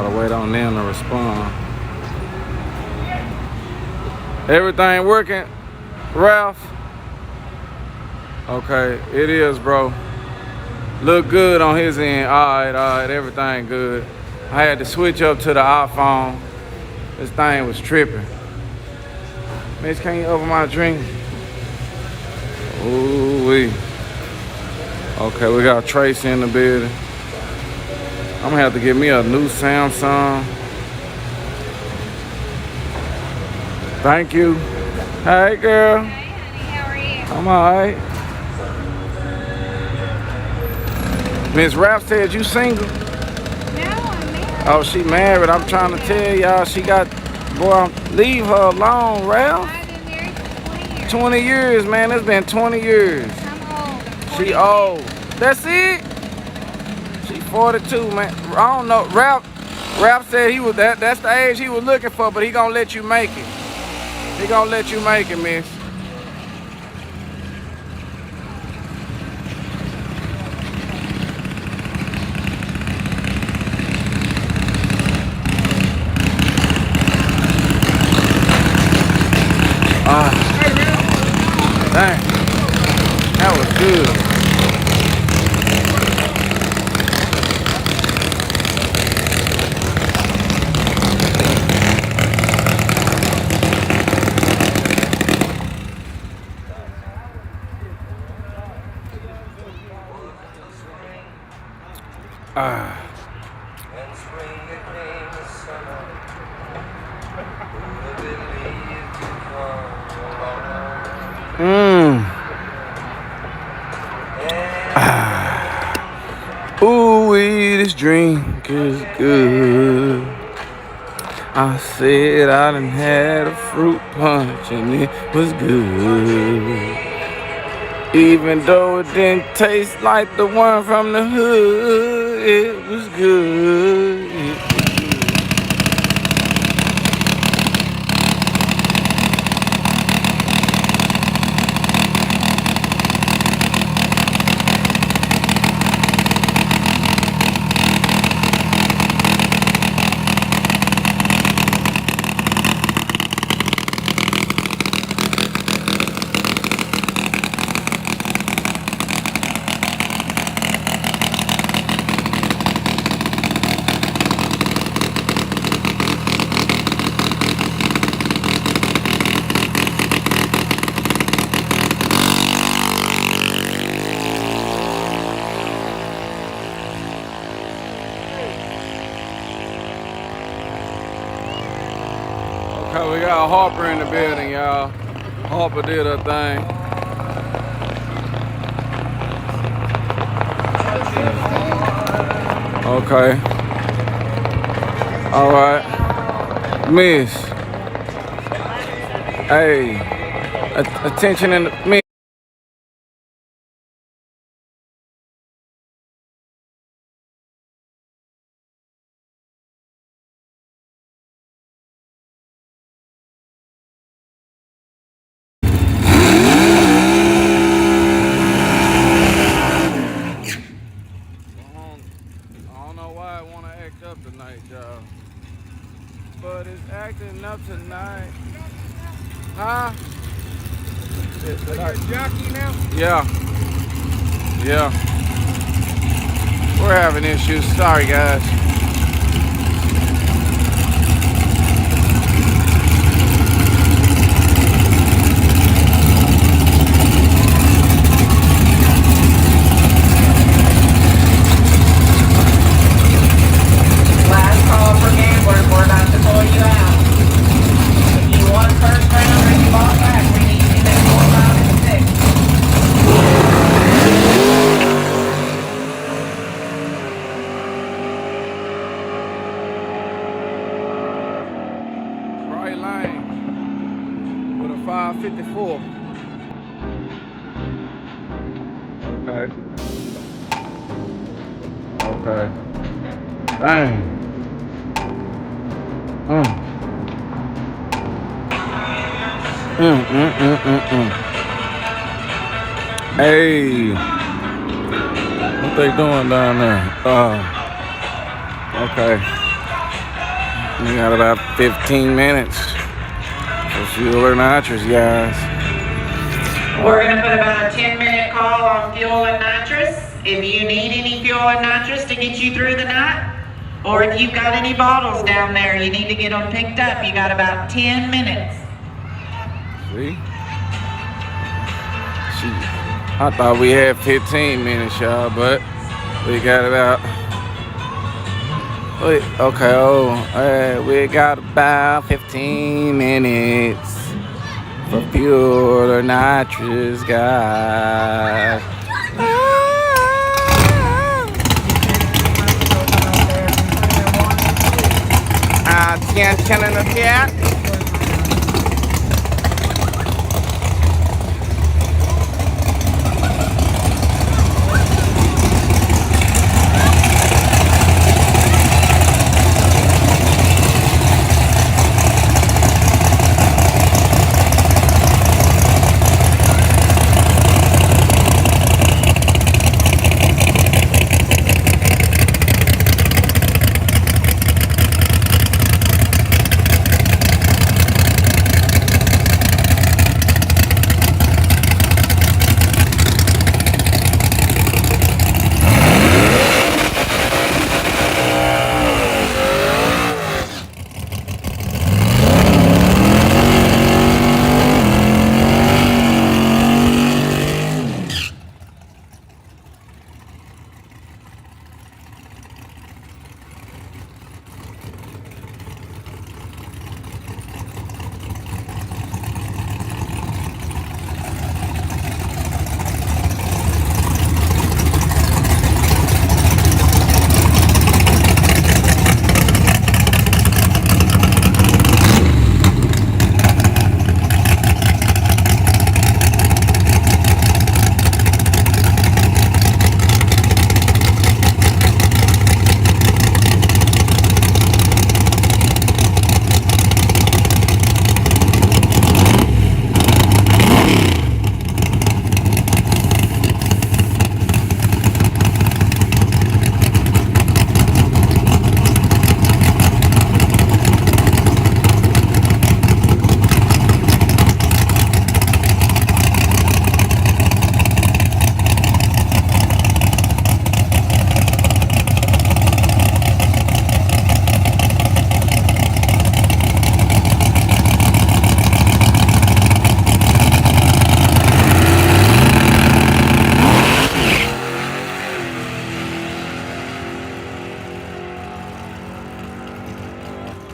Gotta wait on them to respond. Everything working, Ralph? Okay, it is, bro. Look good on his end. All right, everything good. I had to switch up to the iPhone. This thing was tripping. Miss, can you open my drink? Ooh-wee. Okay, we got Trace in the building. I'm gonna have to get me a new Samsung. Thank you. Hey, girl. Hey, honey, how are you? I'm all right. Miss Ralph said you single? No, I'm married. Oh, she married. I'm trying to tell y'all she got, boy, leave her alone, Ralph. I've been married for 20 years. 20 years, man. It's been 20 years. I'm old. I'm She 46. old. That's it? She 42, man. I don't know. Ralph said he was that's the age he was looking for, but he gonna let you make it. He gonna let you make it, miss. Dang. That was good. Ooh, this drink is good. I said I done had a fruit punch and it was good. Even though it didn't taste like the one from the hood, it was good. Okay, we got Harper in the building, y'all. Harper did her thing. Okay. All right. Miss. Hey. Attention in the... Miss. Tonight, y'all. But it's acting up tonight. Huh? Is it a jockey now? Yeah. Yeah. We're having issues. Sorry, guys. Lane with a 554. Okay. Okay. Dang. Hey. What they doing down there? Okay. We got about 15 minutes for fuel or nitrous, guys. We're going to put about a 10-minute call on fuel and nitrous. If you need any fuel and nitrous to get you through the night, or if you've got any bottles down there, you need to get them picked up. You got about 10 minutes. See? I thought we had 15 minutes, y'all, but we got about. We got about 15 minutes for fuel or nitrous, guys. Attention in the chat.